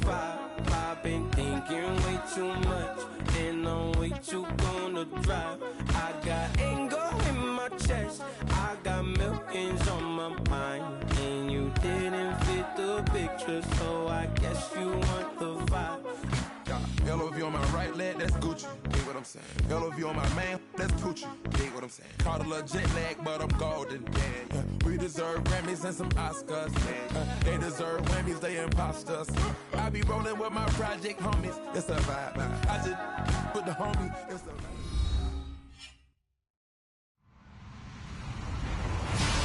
5. I've been thinking way too much, and I'm way too gonna drive. I got anger in my chest, I got millions on my mind, and you didn't fit the picture, so I guess you want the vibe. LOV on my right leg, that's Gucci. Dig what I'm saying? LOV on my man, that's Poochie. Dig what I'm saying? Caught a little jet lag, but I'm golden. Yeah. We deserve Grammys and some Oscars. They deserve Grammys, they imposters. I be rolling with my project homies. It's a vibe. I just put the homies. It's a vibe.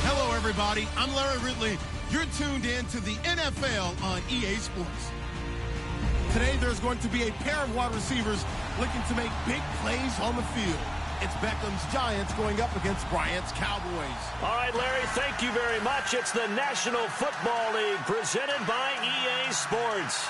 Hello, everybody. I'm Larry Ridley. You're tuned in to the NFL on EA Sports. Today, there's going to be a pair of wide receivers looking to make big plays on the field. It's Beckham's Giants going up against Bryant's Cowboys. All right, Larry, thank you very much. It's the National Football League presented by EA Sports.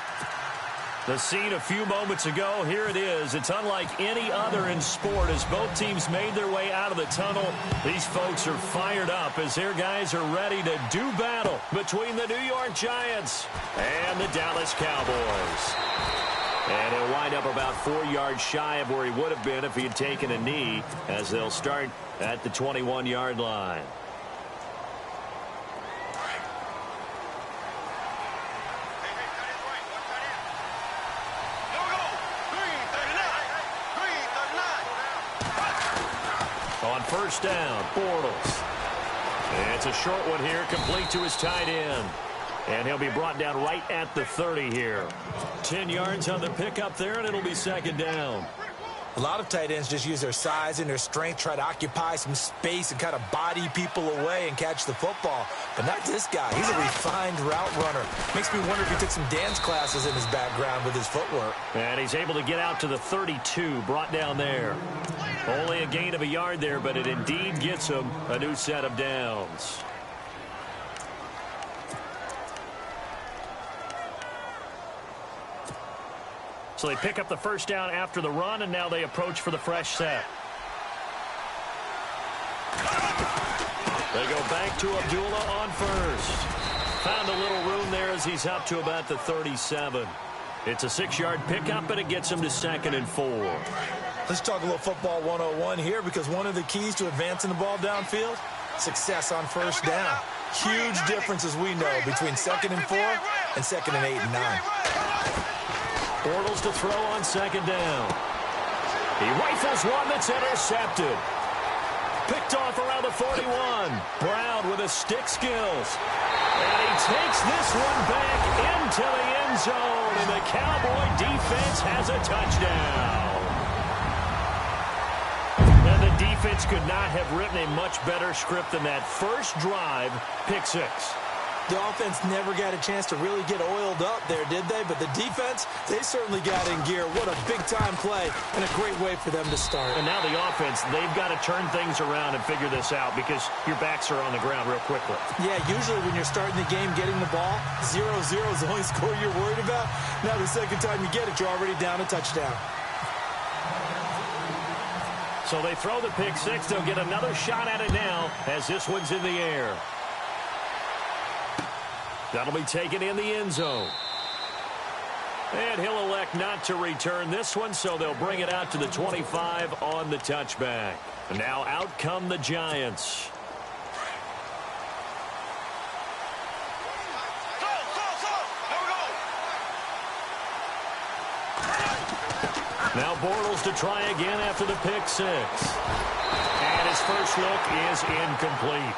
The scene a few moments ago, here it is. It's unlike any other in sport as both teams made their way out of the tunnel. These folks are fired up as their guys are ready to do battle between the New York Giants and the Dallas Cowboys. And he'll wind up about 4 yards shy of where he would have been if he had taken a knee, as they'll start at the 21-yard line. On first down, Bortles. It's a short one here, complete to his tight end. And he'll be brought down right at the 30 here. 10 yards on the pickup there, and it'll be second down. A lot of tight ends just use their size and their strength, try to occupy some space and kind of body people away and catch the football. But not this guy. He's a refined route runner. Makes me wonder if he took some dance classes in his background with his footwork. And he's able to get out to the 32, brought down there. Only a gain of a yard there, but it indeed gets him a new set of downs. So they pick up the first down after the run, and now they approach for the fresh set. They go back to Abdullah on first. Found a little room there as he's up to about the 37. It's a 6-yard pickup, and it gets him to 2nd and 4. Let's talk a little football 101 here, because one of the keys to advancing the ball downfield, success on first down. Huge difference, as we know, between 2nd and 4 and 2nd and 8 and 9. Bortles to throw on second down. He rifles one that's intercepted. Picked off around the 41. Brown with his stick skills. And he takes this one back into the end zone. And the Cowboy defense has a touchdown. And the defense could not have written a much better script than that first drive, pick 6. The offense never got a chance to really get oiled up there, did they? But the defense, they certainly got in gear. What a big-time play and a great way for them to start. And now the offense, they've got to turn things around and figure this out because your backs are on the ground real quickly. Yeah, usually when you're starting the game, getting the ball, 0-0 is the only score you're worried about. Now the second time you get it, you're already down a touchdown. So they throw the pick 6. They'll get another shot at it now as this one's in the air. That'll be taken in the end zone. And he'll elect not to return this one, so they'll bring it out to the 25 on the touchback. Now out come the Giants. Now Bortles to try again after the pick 6. And his first look is incomplete.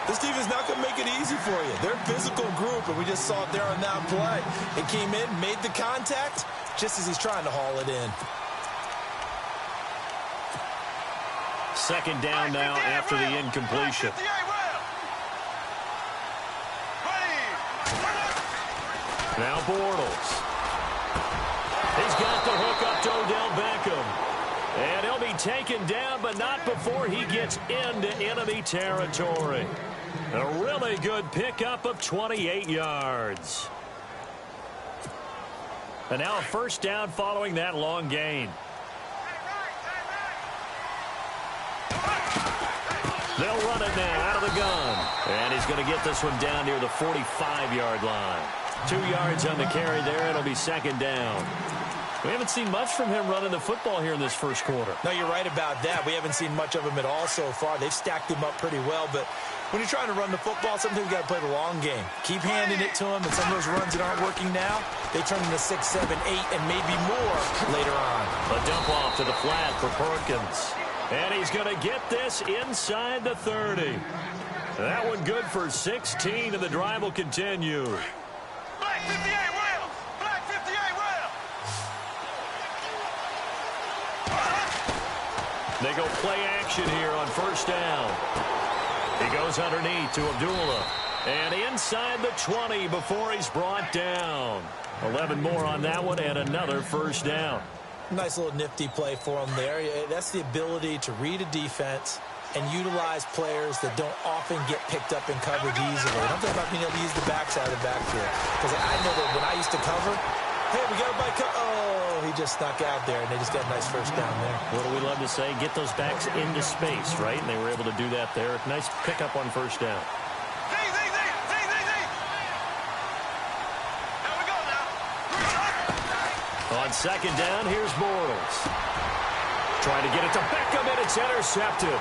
This team is not going to make it easy for you. They're a physical group, and we just saw it there on that play. It came in, made the contact, just as he's trying to haul it in. Second down now after the incompletion. Now Bortles. He's got the hook up to Odell Beckham. And he'll be taken down, but not before he gets into enemy territory. A really good pickup of 28 yards. And now a first down following that long gain. They'll run it now out of the gun. And he's going to get this one down near the 45-yard line. 2 yards on the carry there. It'll be second down. We haven't seen much from him running the football here in this first quarter. No, you're right about that. We haven't seen much of him at all so far. They've stacked him up pretty well, but when you're trying to run the football, sometimes you got to play the long game. Keep handing it to him, and some of those runs that aren't working now, they turn into 6, 7, 8, and maybe more later on. A dump off to the flat for Perkins. And he's going to get this inside the 30. That one good for 16, and the drive will continue. Black 58 rail! Black 58 rail! They go play action here on first down. He goes underneath to Abdullah. And inside the 20 before he's brought down. 11 more on that one and another first down. Nice little nifty play for him there. That's the ability to read a defense and utilize players that don't often get picked up in coverage easily. I'm talking about being able to use the backside of the backfield. Because I know that when I used to cover, hey, we got a bike. Oh, he just snuck out there, and they just got a nice first down there. What do we love to say? Get those backs into space, right? And they were able to do that there. Nice pickup on first down. On second down, here's Bortles. Trying to get it to Beckham, and it's intercepted.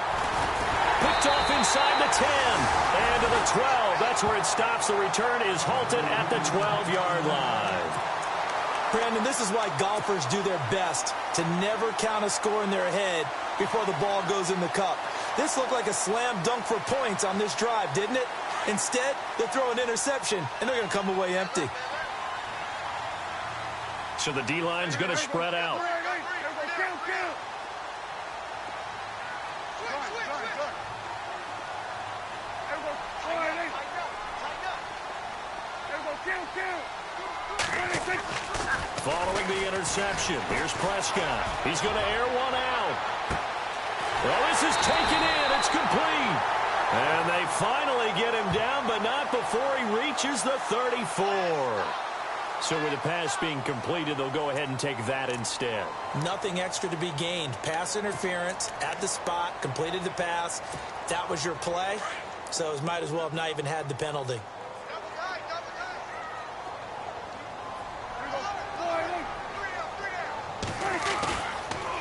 Picked off inside the 10 and to the 12. That's where it stops. The return is halted at the 12-yard line. Brandon, this is why golfers do their best to never count a score in their head before the ball goes in the cup. This looked like a slam dunk for points on this drive, didn't it? Instead, they throw an interception, and they're going to come away empty. So the D-line's going to spread out. Following the interception, here's Prescott. He's going to air one out. Well, this is taken in. It's complete. And they finally get him down, but not before he reaches the 34. So with the pass being completed, they'll go ahead and take that instead. Nothing extra to be gained. Pass interference at the spot, completed the pass. That was your play, so it might as well have not even had the penalty.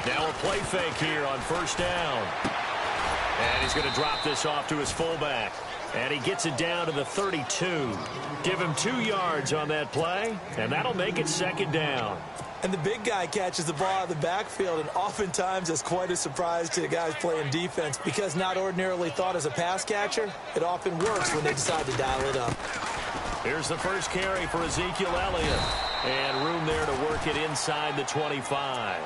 Now a play fake here on first down. And he's going to drop this off to his fullback. And he gets it down to the 32. Give him 2 yards on that play, and that'll make it second down. And the big guy catches the ball out of the backfield, and oftentimes it's quite a surprise to the guys playing defense because not ordinarily thought as a pass catcher, it often works when they decide to dial it up. Here's the first carry for Ezekiel Elliott. And room there to work it inside the 25.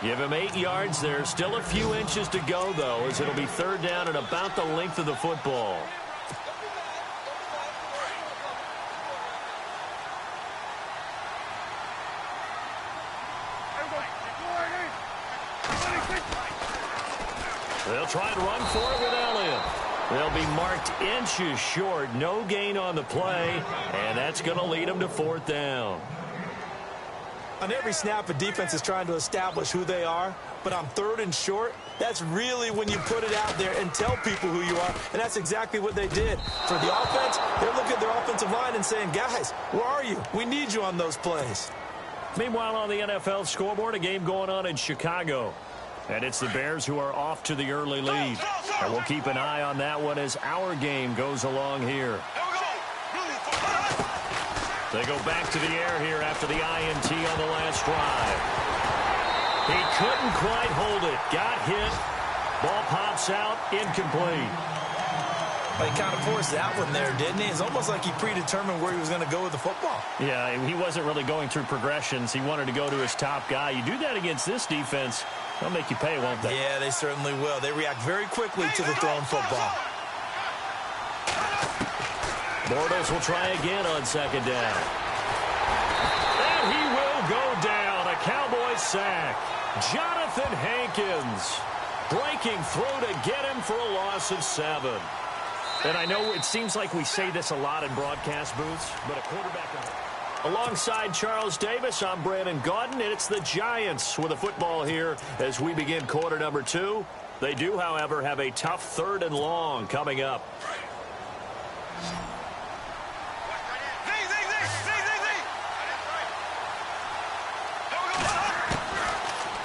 Give him 8 yards there. Still a few inches to go, though, as it'll be third down and about the length of the football. They'll try and run for it with Elliott. They'll be marked inches short. No gain on the play, and that's going to lead them to fourth down. On every snap, a defense is trying to establish who they are, but on third and short, that's really when you put it out there and tell people who you are, and that's exactly what they did. For the offense, they're looking at their offensive line and saying, guys, where are you? We need you on those plays. Meanwhile, on the NFL scoreboard, a game going on in Chicago. And it's the Bears who are off to the early lead. And we'll keep an eye on that one as our game goes along here. They go back to the air here after the INT on the last drive. He couldn't quite hold it. Got hit. Ball pops out. Incomplete. Well, he kind of forced that one there, didn't he? It's almost like he predetermined where he was going to go with the football. Yeah, he wasn't really going through progressions. He wanted to go to his top guy. You do that against this defense, they'll make you pay, won't they? Yeah, they certainly will. They react very quickly to the thrown football. Bortles will try again on second down. And he will go down. A Cowboy sack. Jonathan Hankins breaking through to get him for a loss of 7. And I know it seems like we say this a lot in broadcast booths, but a quarterback... Alongside Charles Davis, I'm Brandon Gaudin, and it's the Giants with a football here as we begin quarter number 2. They do, however, have a tough 3rd and long coming up.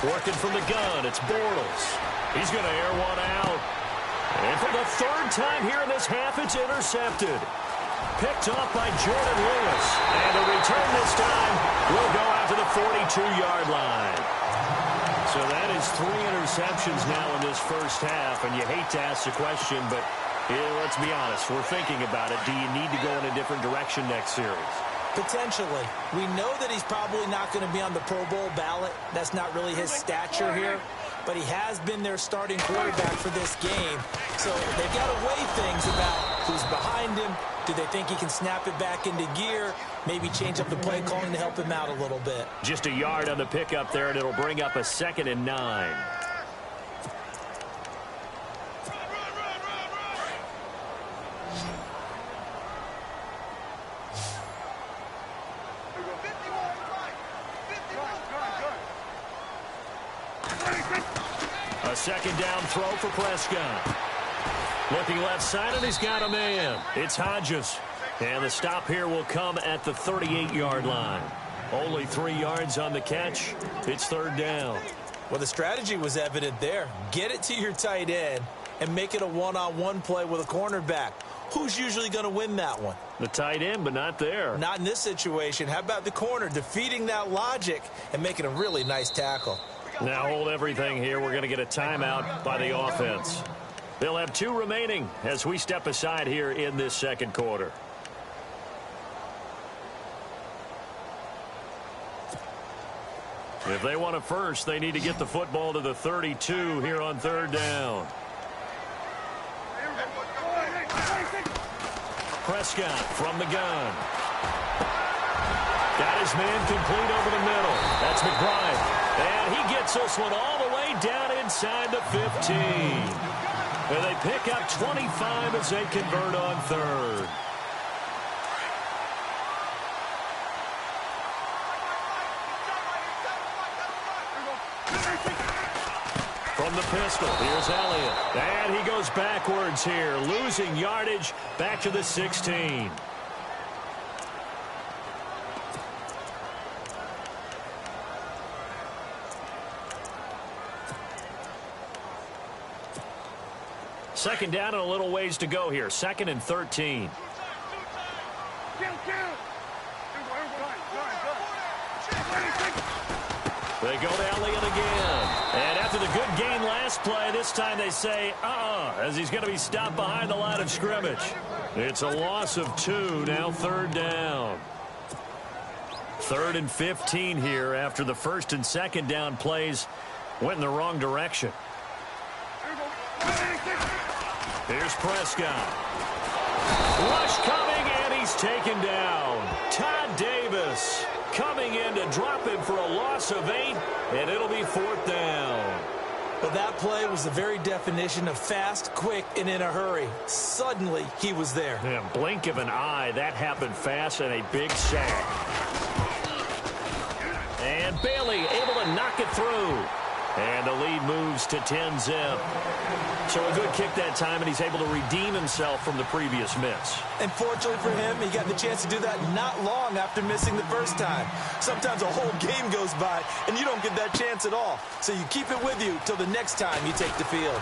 Working from the gun, it's Bortles. He's going to air one out. And for the third time here in this half, it's intercepted. Picked off by Jordan Lewis. And the return this time will go out to the 42-yard line. So that is 3 interceptions now in this first half. And you hate to ask the question, but let's be honest. We're thinking about it. Do you need to go in a different direction next series? Potentially. We know that he's probably not going to be on the Pro Bowl ballot. That's not really his stature here. But he has been their starting quarterback for this game. So they've got to weigh things about who's behind him. Do they think he can snap it back into gear? Maybe change up the play calling to help him out a little bit. Just a yard on the pickup there, and it'll bring up a 2nd and 9. A 2nd down throw for Prescott. Looking left side, and he's got a man. It's Hodges. And the stop here will come at the 38-yard line. Only 3 yards on the catch. It's 3rd down. Well, the strategy was evident there. Get it to your tight end and make it a one-on-one play with a cornerback. Who's usually going to win that one? The tight end, but not there. Not in this situation. How about the corner defeating that logic and making a really nice tackle? Now hold everything here. We're going to get a timeout by the offense. They'll have 2 remaining as we step aside here in this 2nd quarter. If they want a first, they need to get the football to the 32 here on 3rd down. Prescott from the gun. Got his man complete over the middle. That's McBride. And he gets this one all the way down inside the 15. And they pick up 25 as they convert on 3rd. From the pistol, here's Elliott. And he goes backwards here, losing yardage back to the 16. Second down and a little ways to go here. 2nd and 13. They go to Elliott again. And after the good gain last play, this time they say, as he's going to be stopped behind the line of scrimmage. It's a loss of 2, now 3rd down. 3rd and 15 here after the 1st and 2nd down plays went in the wrong direction. Here's Prescott. Rush coming, and he's taken down. Todd Davis coming in to drop him for a loss of 8, and it'll be 4th down. Well, that play was the very definition of fast, quick, and in a hurry. Suddenly, he was there. Yeah, blink of an eye, that happened fast, and a big sack. And Bailey able to knock it through. And the lead moves to 10-zip. So a good kick that time, and he's able to redeem himself from the previous miss. And fortunately for him, he got the chance to do that not long after missing the first time. Sometimes a whole game goes by, and you don't get that chance at all. So you keep it with you till the next time you take the field.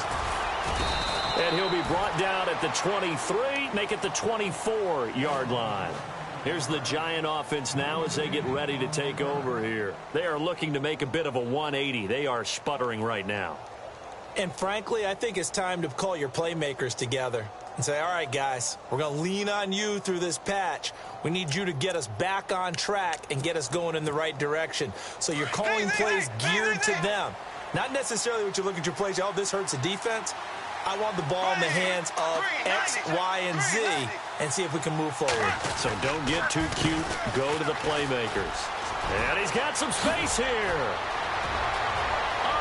And he'll be brought down at the 23, make it the 24-yard line. Here's the Giant offense now as they get ready to take over here. They are looking to make a bit of a 180. They are sputtering right now. And frankly, I think it's time to call your playmakers together and say, all right, guys, we're going to lean on you through this patch. We need you to get us back on track and get us going in the right direction. So you're calling plays geared to them. Not necessarily what you look at your plays, oh, this hurts the defense. I want the ball in the hands of X, Y, and Z and see if we can move forward. So don't get too cute. Go to the playmakers. And he's got some space here.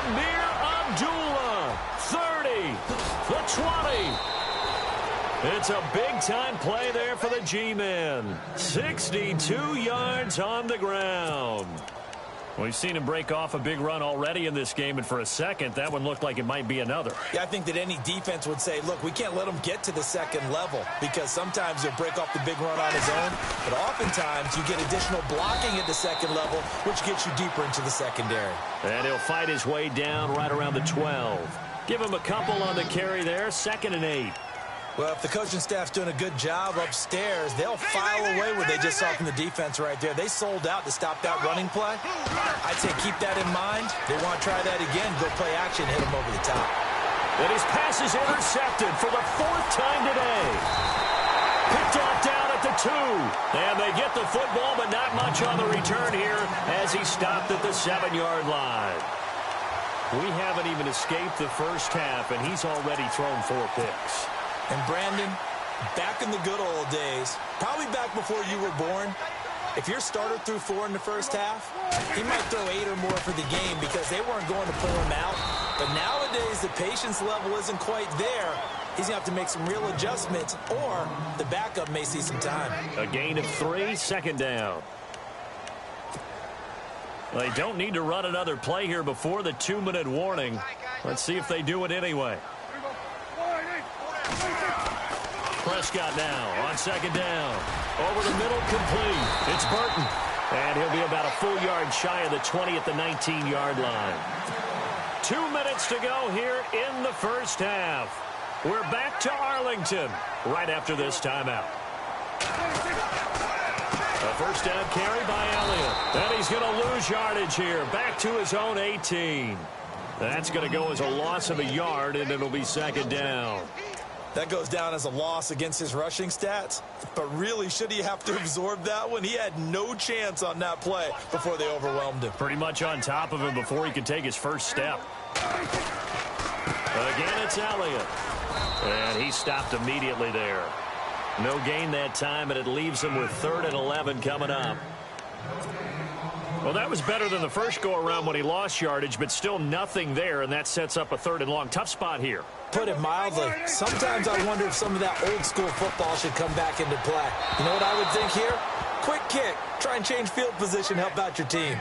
Amir Abdullah, 30, the 20. It's a big-time play there for the G-men. 62 yards on the ground. We've seen him break off a big run already in this game, and for a second, that one looked like it might be another. Yeah, I think that any defense would say, look, we can't let him get to the second level because sometimes he'll break off the big run on his own, but oftentimes you get additional blocking at the second level, which gets you deeper into the secondary. And he'll fight his way down right around the 12. Give him a couple on the carry there, 2nd and 8. Well, if the coaching staff's doing a good job upstairs, they'll file away what they just saw from the defense right there. They sold out to stop that running play. I'd say keep that in mind. They want to try that again, go play action, hit them over the top. And his pass is intercepted for the 4th time today. Picked off down at the 2. And they get the football, but not much on the return here as he stopped at the 7-yard line. We haven't even escaped the first half, and he's already thrown 4 picks. And Brandon, back in the good old days, probably back before you were born, if your starter threw 4 in the first half, he might throw 8 or more for the game because they weren't going to pull him out. But nowadays, the patience level isn't quite there. He's going to have to make some real adjustments, or the backup may see some time. A gain of 3, 2nd down. They don't need to run another play here before the 2-minute warning. Let's see if they do it anyway. Prescott now on 2nd down. Over the middle, complete. It's Burton. And he'll be about a full yard shy of the 20 at the 19-yard line. 2 minutes to go here in the first half. We're back to Arlington right after this timeout. A first down carry by Elliott. And he's going to lose yardage here. Back to his own 18. That's going to go as a loss of a yard, and it'll be 2nd down. That goes down as a loss against his rushing stats. But really, should he have to absorb that one? He had no chance on that play before they overwhelmed him. Pretty much on top of him before he could take his first step. Again, it's Elliott. And he stopped immediately there. No gain that time, and it leaves him with 3rd and 11 coming up. Well, that was better than the first go-around when he lost yardage, but still nothing there, and that sets up a 3rd and long. Tough spot here. Put it mildly, sometimes I wonder if some of that old-school football should come back into play. You know what I would think here? Quick kick. Try and change field position, help out your team.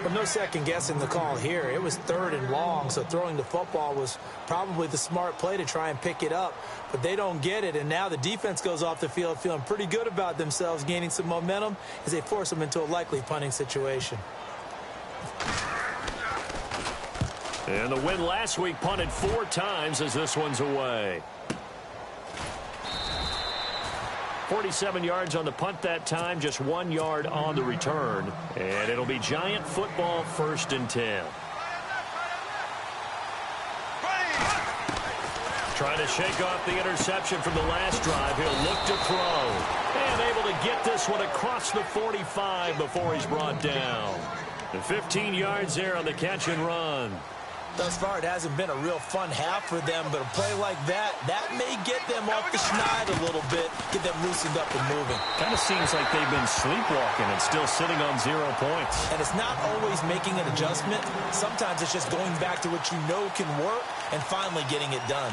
But no second-guessing the call here. It was 3rd and long, so throwing the football was probably the smart play to try and pick it up. But they don't get it, and now the defense goes off the field feeling pretty good about themselves, gaining some momentum as they force them into a likely punting situation. And the win last week punted 4 times as this one's away. 47 yards on the punt that time, just 1 yard on the return. And it'll be Giant football, 1st and 10. Trying to shake off the interception from the last drive. He'll look to throw. And able to get this one across the 45 before he's brought down. And 15 yards there on the catch and run. Thus far, it hasn't been a real fun half for them, but a play like that may get them off the schneid a little bit, get them loosened up and moving. Kind of seems like they've been sleepwalking and still sitting on 0 points. And it's not always making an adjustment. Sometimes it's just going back to what you know can work and finally getting it done.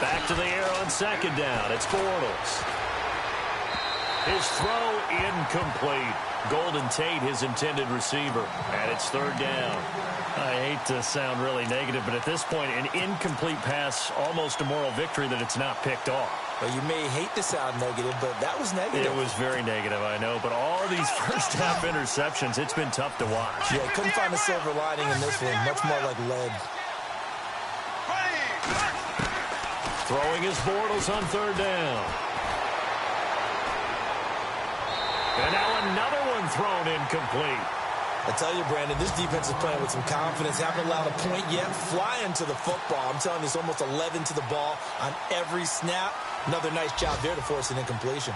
Back to the air on 2nd down. It's Bortles. His throw incomplete. Golden Tate, his intended receiver. And it's 3rd down. I hate to sound really negative, but at this point, an incomplete pass, almost a moral victory that it's not picked off. Well, you may hate to sound negative, but that was negative. It was very negative, I know. But all these first half interceptions, it's been tough to watch. Yeah, couldn't find a silver lining in this one. Much more like lead. Throwing his Bortles on 3rd down. And now another one thrown incomplete. I tell you, Brandon, this defense is playing with some confidence. Haven't allowed a point yet. Flying to the football. I'm telling you, it's almost 11 to the ball on every snap. Another nice job there to force an incompletion.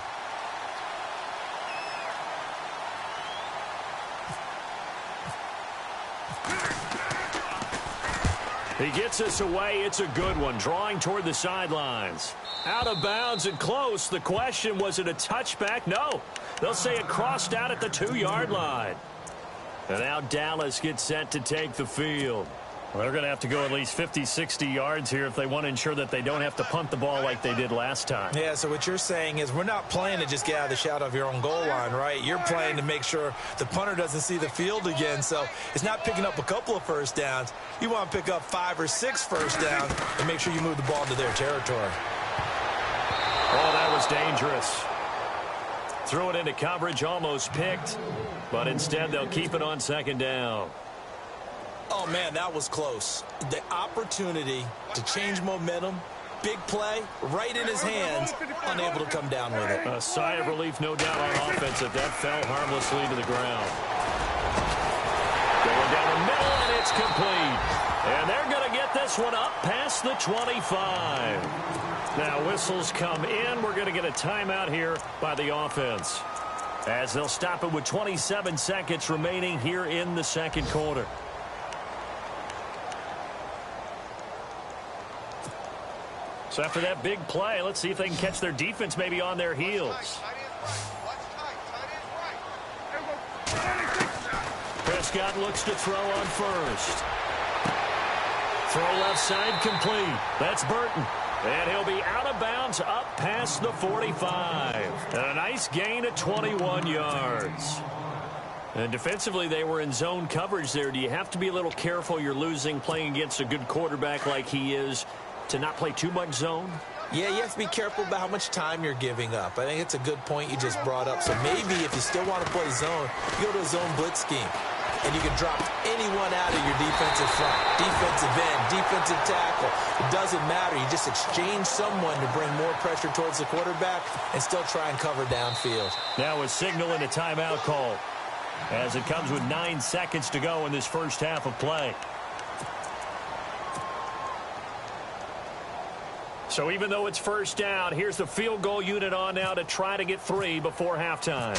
He gets us away. It's a good one. Drawing toward the sidelines. Out of bounds and close. The question, was it a touchback? No. They'll say it crossed out at the 2-yard line. And now Dallas gets set to take the field. Well, they're going to have to go at least 50, 60 yards here if they want to ensure that they don't have to punt the ball like they did last time. Yeah, so what you're saying is we're not playing to just get out of the shadow of your own goal line, right? You're playing to make sure the punter doesn't see the field again. So it's not picking up a couple of first downs. You want to pick up 5 or 6 first downs and make sure you move the ball into their territory. Oh, that was dangerous. Threw it into coverage, almost picked, but instead they'll keep it on second down. Oh, man, that was close. The opportunity to change momentum, big play, right in his hands, unable to come down with it. A sigh of relief, no doubt, on offense if that fell harmlessly to the ground. Going down the middle, and it's complete. And they're going to get this one up past the 25. Now, whistles come in. We're going to get a timeout here by the offense, as they'll stop it with 27 seconds remaining here in the second quarter. So after that big play, let's see if they can catch their defense maybe on their heels. Prescott looks to throw on first. Throw left side complete. That's Burton. And he'll be out of bounds up past the 45. And a nice gain of 21 yards. And defensively, they were in zone coverage there. Do you have to be a little careful? You're losing playing against a good quarterback like he is, to not play too much zone? Yeah, you have to be careful about how much time you're giving up. I think it's a good point you just brought up. So maybe if you still want to play zone, you go to a zone blitz scheme. And you can drop anyone out of your defensive front, defensive end, defensive tackle. It doesn't matter. You just exchange someone to bring more pressure towards the quarterback and still try and cover downfield. Now a signal and a timeout call, as it comes with 9 seconds to go in this first half of play. So even though it's first down, here's the field goal unit on now to try to get 3 before halftime.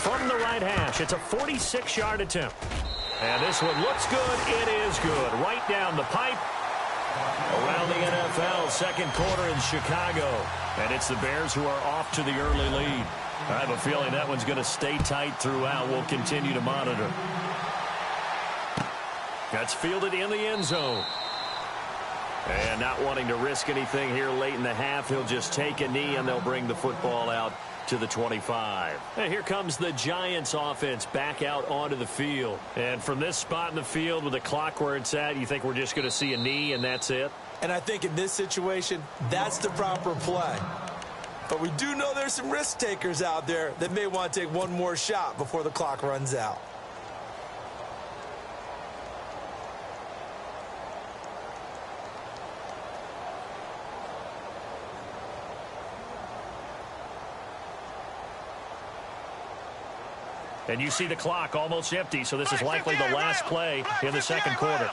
From the right hash, it's a 46-yard attempt. And this one looks good. It is good. Right down the pipe. Around the NFL, second quarter in Chicago. And it's the Bears who are off to the early lead. I have a feeling that one's going to stay tight throughout. We'll continue to monitor. That's fielded in the end zone. And not wanting to risk anything here late in the half, he'll just take a knee, and they'll bring the football out to the 25. And here comes the Giants offense back out onto the field. And from this spot in the field with the clock where it's at, you think we're just going to see a knee and that's it? And I think in this situation, that's the proper play. But we do know there's some risk takers out there that may want to take one more shot before the clock runs out. And you see the clock almost empty, so this is likely the last play in the second quarter.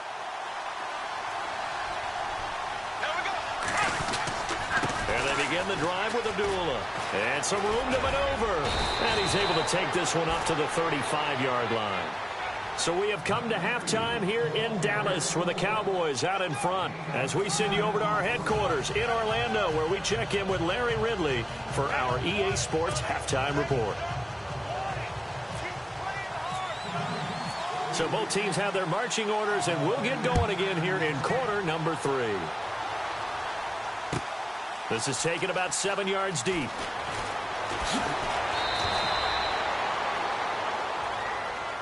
And they begin the drive with Abdullah. And some room to maneuver. And he's able to take this one up to the 35-yard line. So we have come to halftime here in Dallas with the Cowboys out in front, as we send you over to our headquarters in Orlando, where we check in with Larry Ridley for our EA Sports Halftime Report. So both teams have their marching orders, and we'll get going again here in quarter number 3. This is taken about 7 yards deep.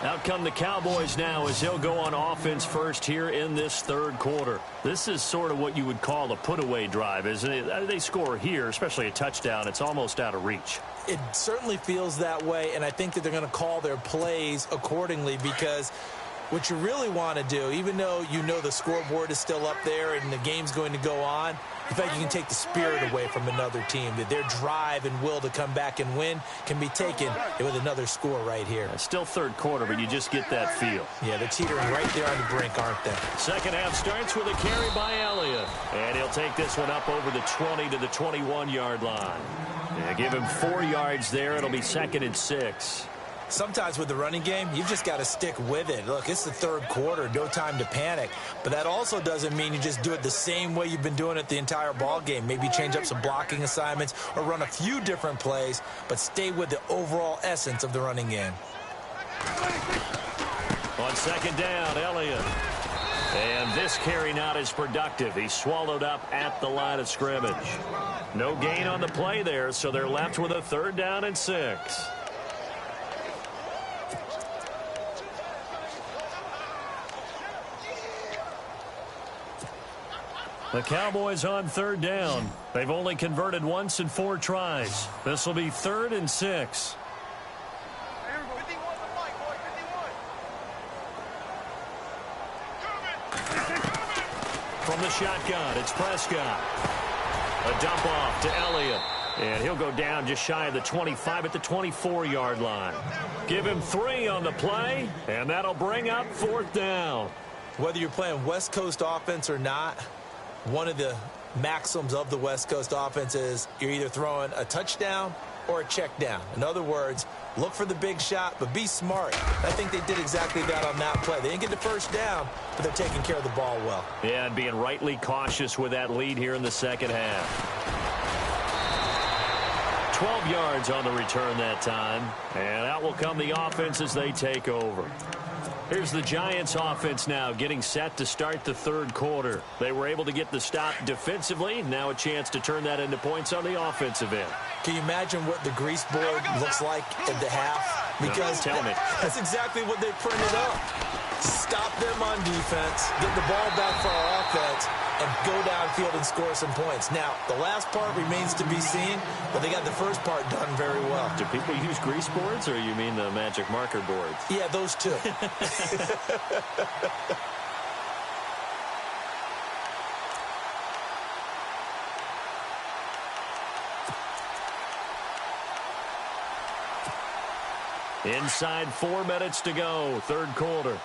Out come the Cowboys now as they'll go on offense first here in this third quarter. This is sort of what you would call a put-away drive, isn't it? They score here, especially a touchdown. It's almost out of reach. It certainly feels that way, and I think that they're going to call their plays accordingly, because what you really want to do, even though you know the scoreboard is still up there and the game's going to go on, in fact, you can take the spirit away from another team. That their drive and will to come back and win can be taken with another score right here. It's still third quarter, but you just get that feel. Yeah, they're teetering right there on the brink, aren't they? Second half starts with a carry by Elliott. And he'll take this one up over the 20 to the 21-yard line. Yeah, give him 4 yards there. It'll be 2nd and 6. Sometimes with the running game, you've just got to stick with it. Look, it's the third quarter, no time to panic. But that also doesn't mean you just do it the same way you've been doing it the entire ball game. Maybe change up some blocking assignments or run a few different plays, but stay with the overall essence of the running game. On second down, Elliott. And this carry not as productive. He's swallowed up at the line of scrimmage. No gain on the play there, so they're left with a 3rd down and 6. The Cowboys on 3rd down. They've only converted once in 4 tries. This will be 3rd and 6. From the shotgun, it's Prescott. A dump off to Elliott. And he'll go down just shy of the 25 at the 24-yard line. Give him 3 on the play, and that'll bring up 4th down. Whether you're playing West Coast offense or not, one of the maxims of the West Coast offense is you're either throwing a touchdown or a check down. In other words, look for the big shot, but be smart. I think they did exactly that on that play. They didn't get the 1st down, but they're taking care of the ball well. Yeah, and being rightly cautious with that lead here in the 2nd half. 12 yards on the return that time, and out will come the offense as they take over. Here's the Giants offense now getting set to start the 3rd quarter. They were able to get the stop defensively. Now a chance to turn that into points on the offensive end. Can you imagine what the grease board looks like at the half? Because tell me. That's exactly what they printed up. Stop them on defense, get the ball back for our offense, and go downfield and score some points. Now, the last part remains to be seen, but they got the first part done very well. Do people use grease boards, or you mean the magic marker boards? Yeah, those two. Inside 4 minutes to go, 3rd quarter.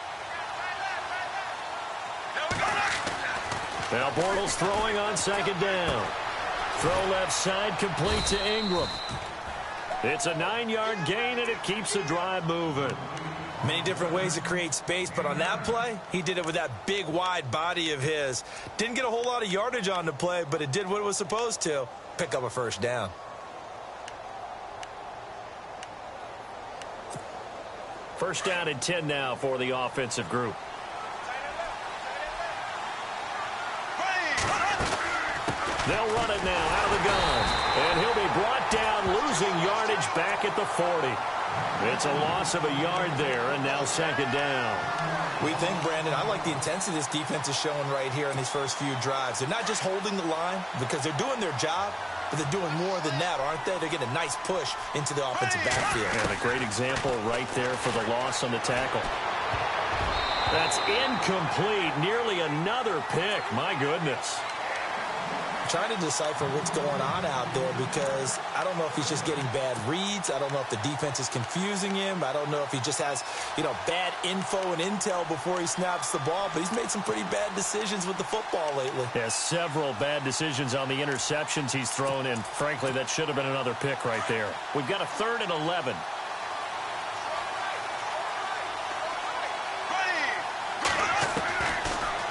Now Bortles throwing on 2nd down. Throw left side, complete to Ingram. It's a 9-yard gain, and it keeps the drive moving. Many different ways to create space, but on that play, he did it with that big, wide body of his. Didn't get a whole lot of yardage on the play, but it did what it was supposed to. Pick up a 1st down. First down and 10 now for the offensive group. They'll run it now out of the gun. And he'll be brought down, losing yardage back at the 40. It's a loss of a yard there, and now 2nd down. We think, Brandon, I like the intensity this defense is showing right here in these first few drives. They're not just holding the line because they're doing their job, but they're doing more than that, aren't they? They're getting a nice push into the offensive backfield. And a great example right there for the loss on the tackle. That's incomplete. Nearly another pick. My goodness. Trying to decipher what's going on out there because I don't know if he's just getting bad reads. I don't know if the defense is confusing him. I don't know if he just has, bad info and intel before he snaps the ball. But he's made some pretty bad decisions with the football lately. Yeah, several bad decisions on the interceptions he's thrown, and frankly, that should have been another pick right there. We've got a 3rd and 11.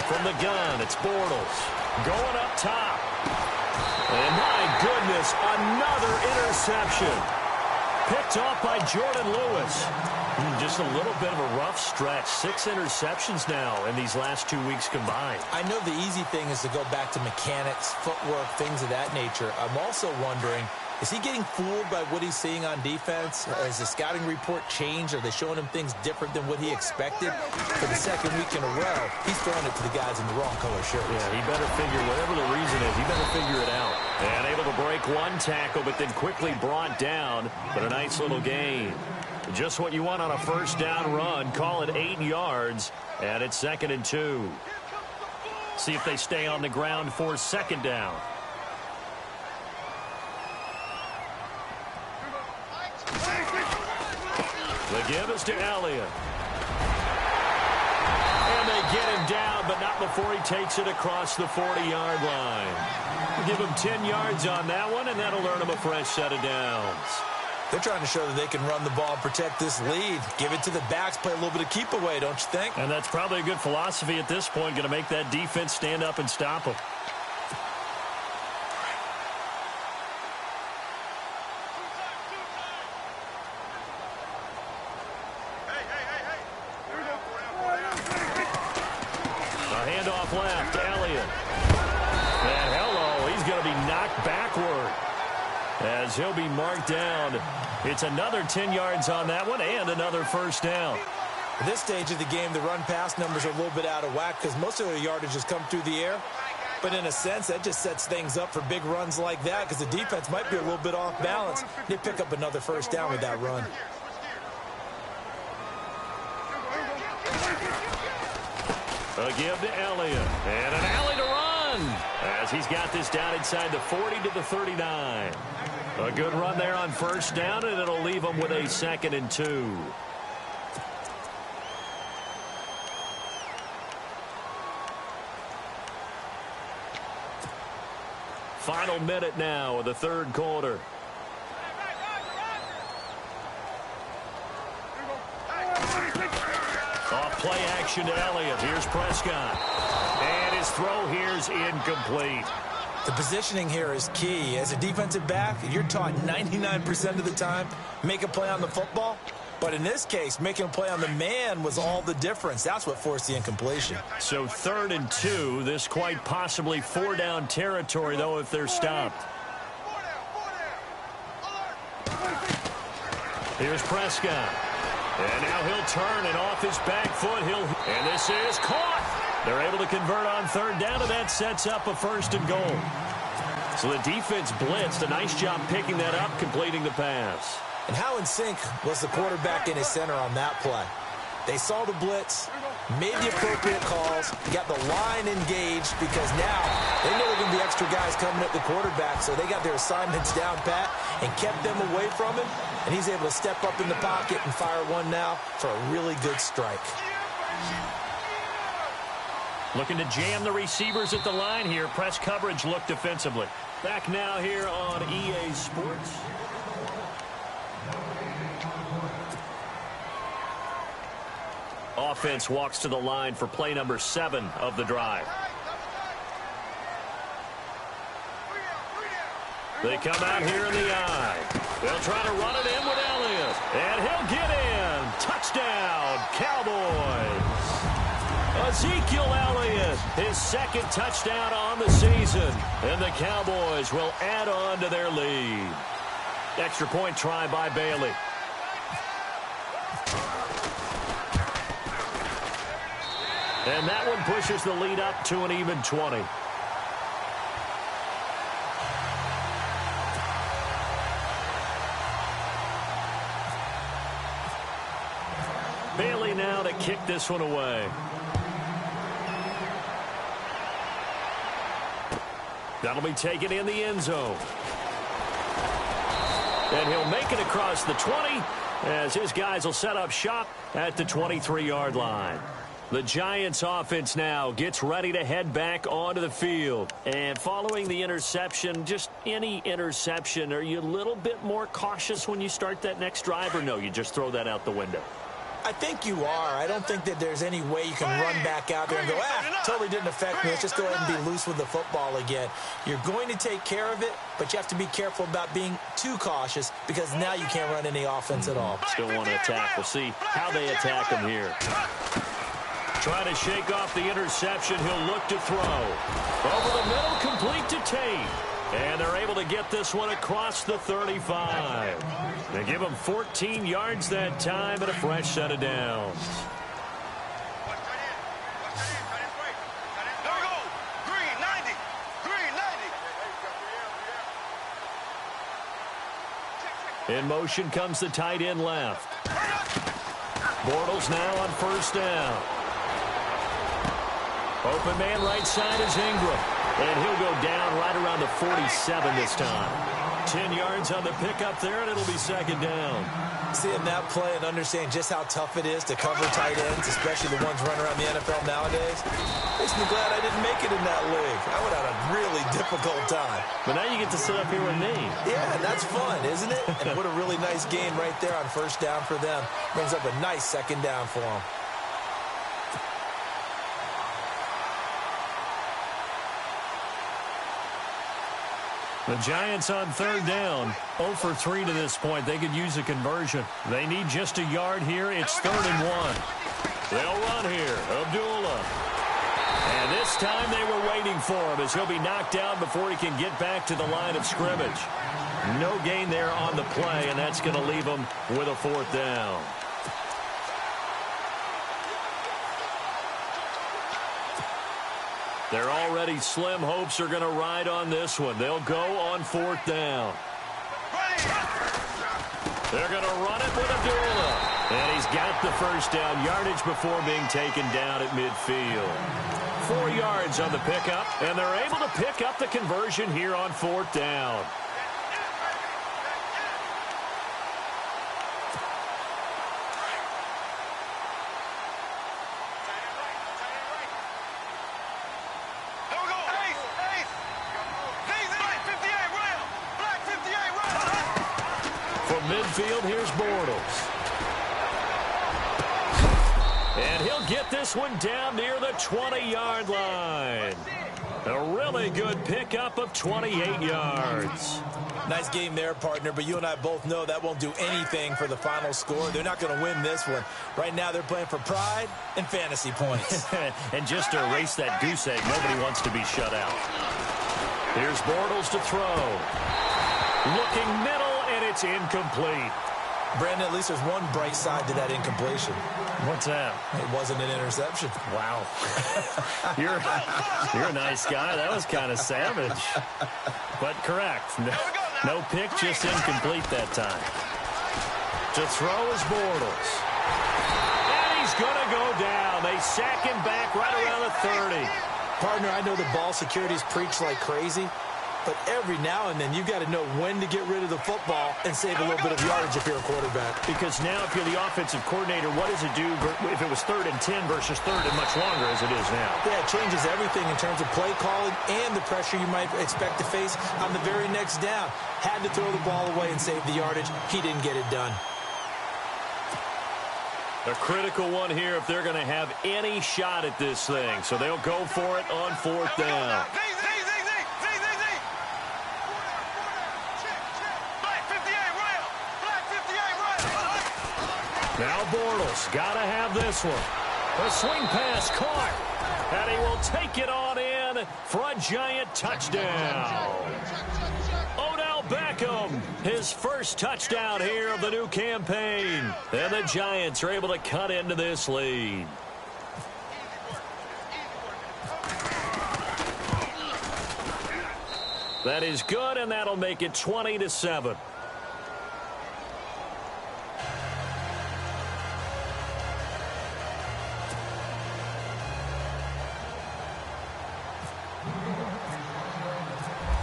From the gun, it's Bortles. Going up top. And my goodness, another interception. Picked off by Jordan Lewis. Just a little bit of a rough stretch. 6 interceptions now in these last 2 weeks combined. I know the easy thing is to go back to mechanics, footwork, things of that nature. I'm also wondering, is he getting fooled by what he's seeing on defense? Has the scouting report changed? Are they showing him things different than what he expected? For the 2nd week in a row, he's throwing it to the guys in the wrong color shirts. Yeah, he better figure, whatever the reason is, he better figure it out. And able to break one tackle, but then quickly brought down. But a nice little gain. Just what you want on a 1st down run. Call it 8 yards, and it's 2nd and 2. See if they stay on the ground for 2nd down. The give is to Elliott. And they get him down, but not before he takes it across the 40-yard line. Give him 10 yards on that one, and that'll earn him a fresh set of downs. They're trying to show that they can run the ball and protect this lead. Give it to the backs, play a little bit of keep away, don't you think? And that's probably a good philosophy at this point, going to make that defense stand up and stop them. off left. Elliott. And hello, he's going to be knocked backward as he'll be marked down. It's another 10 yards on that one and another first down. At this stage of the game, the run-pass numbers are a little bit out of whack because most of their yardage has come through the air. But in a sense, that just sets things up for big runs like that because the defense might be a little bit off balance. They pick up another first down with that run. A give to Elliott. And an alley to run as he's got this down inside the 40 to the 39. A good run there on first down, and it'll leave them with a 2nd and 2. Final minute now of the third quarter. Off play action to Elliott. Here's Prescott. And his throw here's incomplete. The positioning here is key. As a defensive back, you're taught 99% of the time, make a play on the football. But in this case, making a play on the man was all the difference. That's what forced the incompletion. So 3rd and 2. This quite possibly 4-down territory, though, if they're stopped. Here's Prescott. And now he'll turn, and off his back foot, and this is caught. They're able to convert on 3rd down, and that sets up a 1st and goal. So the defense blitzed. A nice job picking that up, completing the pass. And how in sync was the quarterback and his center on that play? They saw the blitz, made the appropriate calls, got the line engaged because now they know there are going to be extra guys coming at the quarterback, so they got their assignments down pat and kept them away from him, and he's able to step up in the pocket and fire one now for a really good strike. Looking to jam the receivers at the line here. Press coverage look defensively. Back now here on EA Sports. Offense walks to the line for play number 7 of the drive. They come out here in the eye. They'll try to run it in with Elliott. And he'll get in. Touchdown, Cowboys. Ezekiel Elliott, his 2nd touchdown on the season. And the Cowboys will add on to their lead. Extra point try by Bailey. And that one pushes the lead up to an even 20. Bailey now to kick this one away. That'll be taken in the end zone. And he'll make it across the 20 as his guys will set up shop at the 23-yard line. The Giants offense now gets ready to head back onto the field. And following the interception, just any interception, are you a little bit more cautious when you start that next drive, or no, you just throw that out the window? I think you are. I don't think that there's any way you can run back out there and go, totally didn't affect me. Let's just go ahead and be loose with the football again. You're going to take care of it, but you have to be careful about being too cautious because now you can't run any offense at all. Still want to attack. We'll see how they attack him here. Trying to shake off the interception. He'll look to throw. Over the middle, complete to Tate. And they're able to get this one across the 35. They give him 14 yards that time and a fresh set of downs. In motion comes the tight end left. Bortles now on first down. Open man right side is Ingram. And he'll go down right around the 47 this time. 10 yards on the pickup there, and it'll be second down. Seeing that play and understanding just how tough it is to cover tight ends, especially the ones running around the NFL nowadays, makes me glad I didn't make it in that league. I would have had a really difficult time. But now you get to sit up here with me. Yeah, that's fun, isn't it? And what a really nice gain right there on first down for them. Brings up a nice second down for them. The Giants on third down, 0 for 3 to this point. They could use a conversion. They need just a yard here. It's 3rd and 1. They'll run here. Abdullah. And this time they were waiting for him as he'll be knocked down before he can get back to the line of scrimmage. No gain there on the play, and that's going to leave him with a 4th down. Their already slim hopes are going to ride on this one. They'll go on 4th down. They're going to run it with Abdullah. And he's got the first down yardage before being taken down at midfield. 4 yards on the pickup, and they're able to pick up the conversion here on 4th down. Midfield, here's Bortles. And he'll get this one down near the 20-yard line. A really good pickup of 28 yards. Nice game there, partner, but you and I both know that won't do anything for the final score. They're not going to win this one. Right now they're playing for pride and fantasy points. And just to erase that goose egg, nobody wants to be shut out. Here's Bortles to throw. Looking middle. And it's incomplete. Brandon, at least there's one bright side to that incompletion. What's that? It wasn't an interception. Wow. You're a nice guy. That was kind of savage. But correct. No pick, just incomplete that time. To throw is Bortles. And he's going to go down. They sack him back right around the 30. Partner, I know the ball security's preached like crazy. But every now and then, you've got to know when to get rid of the football and save a little bit of yardage if you're a quarterback. Because now if you're the offensive coordinator, what does it do if it was 3rd and 10 versus 3rd and much longer as it is now? Yeah, it changes everything in terms of play calling and the pressure you might expect to face on the very next down. Had to throw the ball away and save the yardage. He didn't get it done. A critical one here if they're going to have any shot at this thing. So they'll go for it on 4th down. Now Bortles got to have this one. A swing pass caught. And he will take it on in for a giant touchdown. Odell Beckham, his first touchdown here of the new campaign. And the Giants are able to cut into this lead. That is good, and that'll make it 20-7.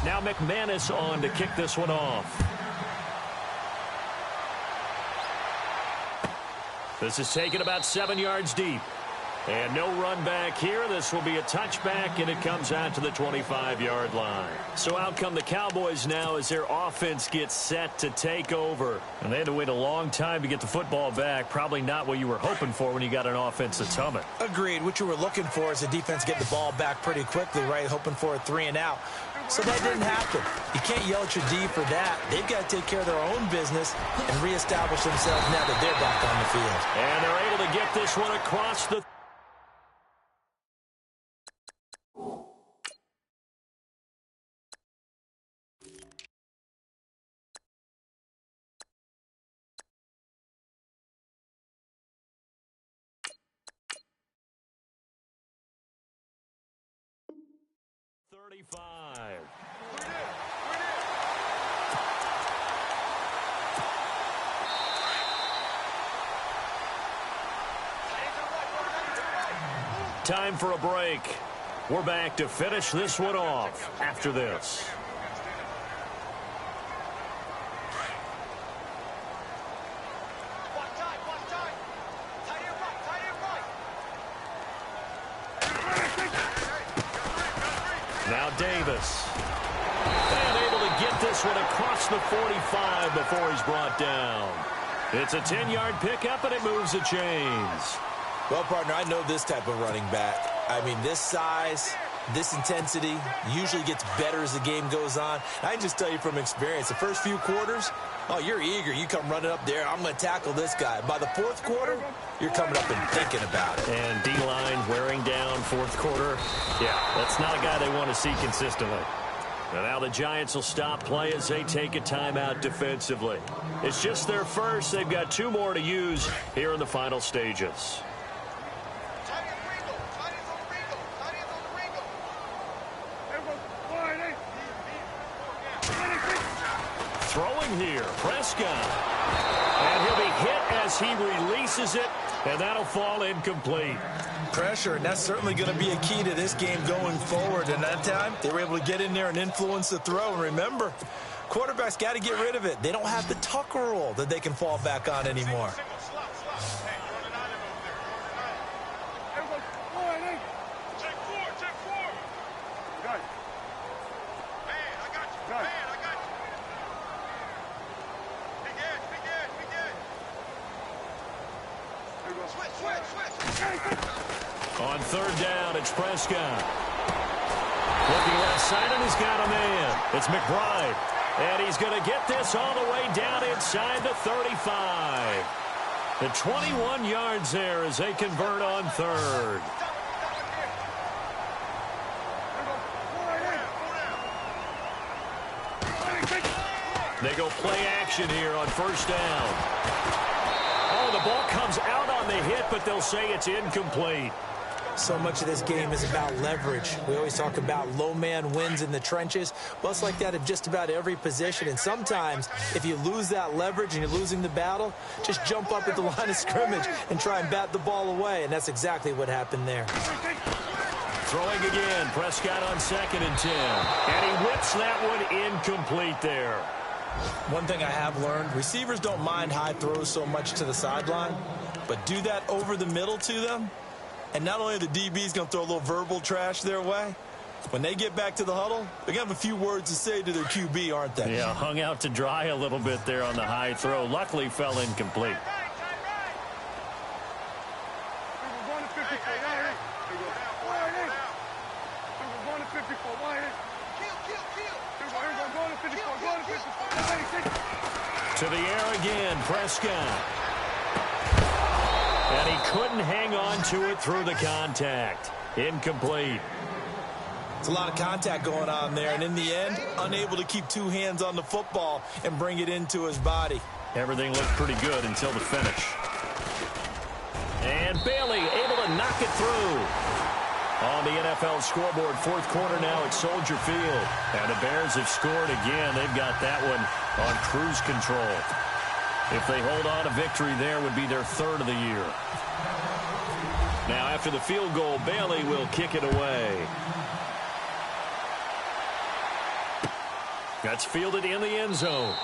Now McManus on to kick this one off. This is taken about 7 yards deep. And no run back here. This will be a touchback, and it comes out to the 25-yard line. So out come the Cowboys now as their offense gets set to take over. And they had to wait a long time to get the football back. Probably not what you were hoping for when you got an offense that's humming. Agreed. What you were looking for is the defense get the ball back pretty quickly, right? Hoping for a 3-and-out. So that didn't happen. You can't yell at your D for that. They've got to take care of their own business and reestablish themselves now that they're back on the field. And they're able to get this one across the 35. Time for a break. We're back to finish this one off after this. Now Davis. And able to get this one across the 45 before he's brought down. It's a 10-yard pickup, and it moves the chains. Well, partner, I know this type of running back. I mean, this size, This intensity usually gets better as the game goes on. I can just tell you from experience, the first few quarters, oh, you're eager. You come running up there, I'm going to tackle this guy. By the fourth quarter, you're coming up and thinking about it. And D-line wearing down fourth quarter. Yeah, that's not a guy they want to see consistently. And now the Giants will stop play as they take a timeout defensively. It's just their first. They've got 2 more to use here in the final stages. Throwing here, Prescott. And he'll be hit as he releases it, and that'll fall incomplete. Pressure, and that's certainly going to be a key to this game going forward. And that time, they were able to get in there and influence the throw. And remember, quarterbacks got to get rid of it. They don't have the tuck rule that they can fall back on anymore. On third down, it's Prescott. Looking left side, and he's got a man. It's McBride. And he's going to get this all the way down inside the 35. The 21 yards there as they convert on third. They go play action here on first down. Oh, the ball comes out on the hit, but they'll say it's incomplete. So much of this game is about leverage. We always talk about low man wins in the trenches. Well, it's like that at just about every position. And sometimes, if you lose that leverage and you're losing the battle, just jump up at the line of scrimmage and try and bat the ball away. And that's exactly what happened there. Throwing again, Prescott on 2nd and 10. And he whips that one incomplete there. One thing I have learned, receivers don't mind high throws so much to the sideline, but do that over the middle to them. And not only are the DBs going to throw a little verbal trash their way, when they get back to the huddle, they're going to have a few words to say to their QB, aren't they? Yeah, hung out to dry a little bit there on the high throw. Luckily fell incomplete. To the air again, Prescott. And he couldn't hang on to it through the contact. Incomplete. It's a lot of contact going on there, and in the end, unable to keep 2 hands on the football and bring it into his body. Everything looked pretty good until the finish. And Bailey able to knock it through. On the NFL scoreboard, fourth quarter now at Soldier Field. And the Bears have scored again. They've got that one on cruise control. If they hold on, a victory there would be their 3rd of the year. Now, after the field goal, Bailey will kick it away. That's fielded in the end zone.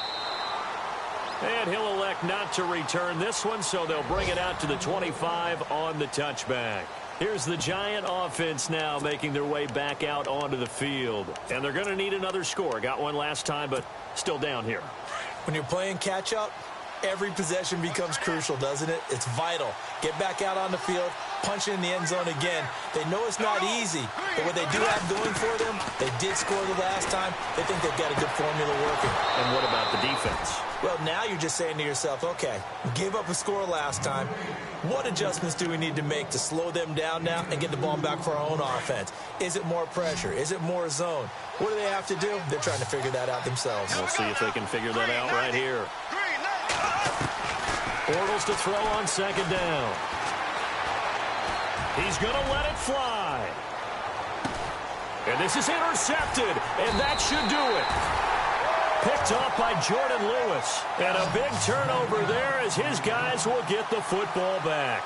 And he'll elect not to return this one, so they'll bring it out to the 25 on the touchback. Here's the Giant offense now making their way back out onto the field. And they're going to need another score. Got one last time, but still down here. When you're playing catch-up, every possession becomes crucial, doesn't it? It's vital. Get back out on the field, punch it in the end zone again. They know it's not easy, but what they do have going for them, they did score the last time. They think they've got a good formula working. And what about the defense? Well, now you're just saying to yourself, okay, we gave up a score last time. What adjustments do we need to make to slow them down now and get the ball back for our own offense? Is it more pressure? Is it more zone? What do they have to do? They're trying to figure that out themselves. We'll see if they can figure that out right here. Bortles to throw on 2nd down. He's going to let it fly. And this is intercepted, and that should do it. Picked up by Jordan Lewis. And a big turnover there as his guys will get the football back.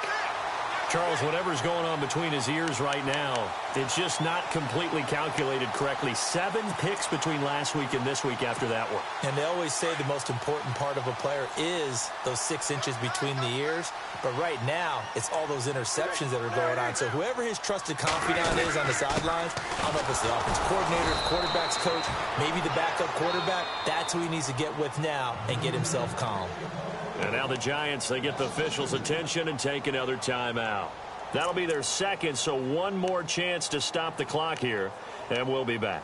Charles, whatever's going on between his ears right now, it's just not completely calculated correctly. 7 picks between last week and this week after that one. And they always say the most important part of a player is those 6 inches between the ears. But right now, it's all those interceptions that are going on. So whoever his trusted confidant is on the sidelines, I don't know if it's the offense coordinator, the quarterback's coach, maybe the backup quarterback, that's who he needs to get with now and get himself calm. And now the Giants, they get the officials' attention and take another timeout. That'll be their second, so one more chance to stop the clock here, and we'll be back.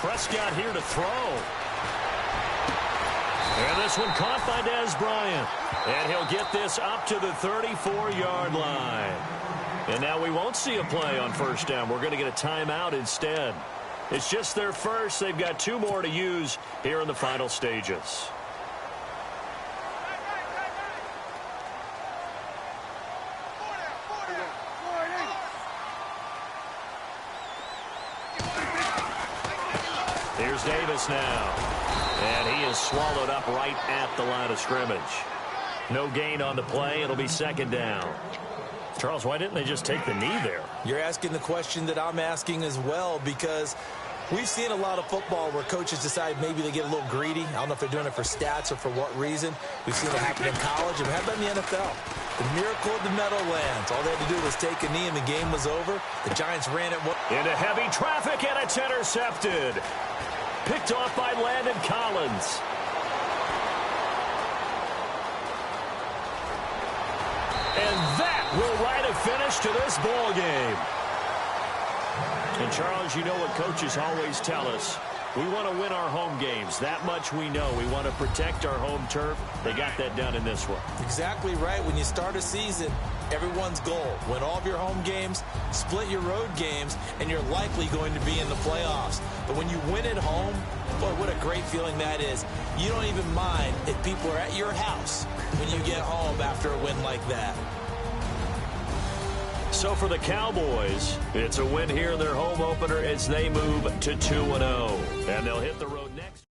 Prescott here to throw. And this one caught by Dez Bryant. And he'll get this up to the 34-yard line. And now we won't see a play on first down. We're going to get a timeout instead. It's just their first. They've got two more to use here in the final stages. Here's Davis now. And he is swallowed up right at the line of scrimmage. No gain on the play. It'll be second down. Charles, why didn't they just take the knee there? You're asking the question that I'm asking as well, because we've seen a lot of football where coaches decide maybe they get a little greedy. I don't know if they're doing it for stats or for what reason. We've seen it happen in college, and how about in the NFL? The miracle of the Meadowlands. All they had to do was take a knee, and the game was over. The Giants ran it. Into heavy traffic, and it's intercepted. Picked off by Landon Collins. And that will write a finish to this ball game. And, Charles, you know what coaches always tell us. We want to win our home games. That much we know. We want to protect our home turf. They got that done in this one. Exactly right. When you start a season, everyone's goal: win all of your home games, split your road games, and you're likely going to be in the playoffs. But when you win at home, boy, what a great feeling that is. You don't even mind if people are at your house when you get home after a win like that. So for the Cowboys, it's a win here in their home opener as they move to 2-0. And they'll hit the road next.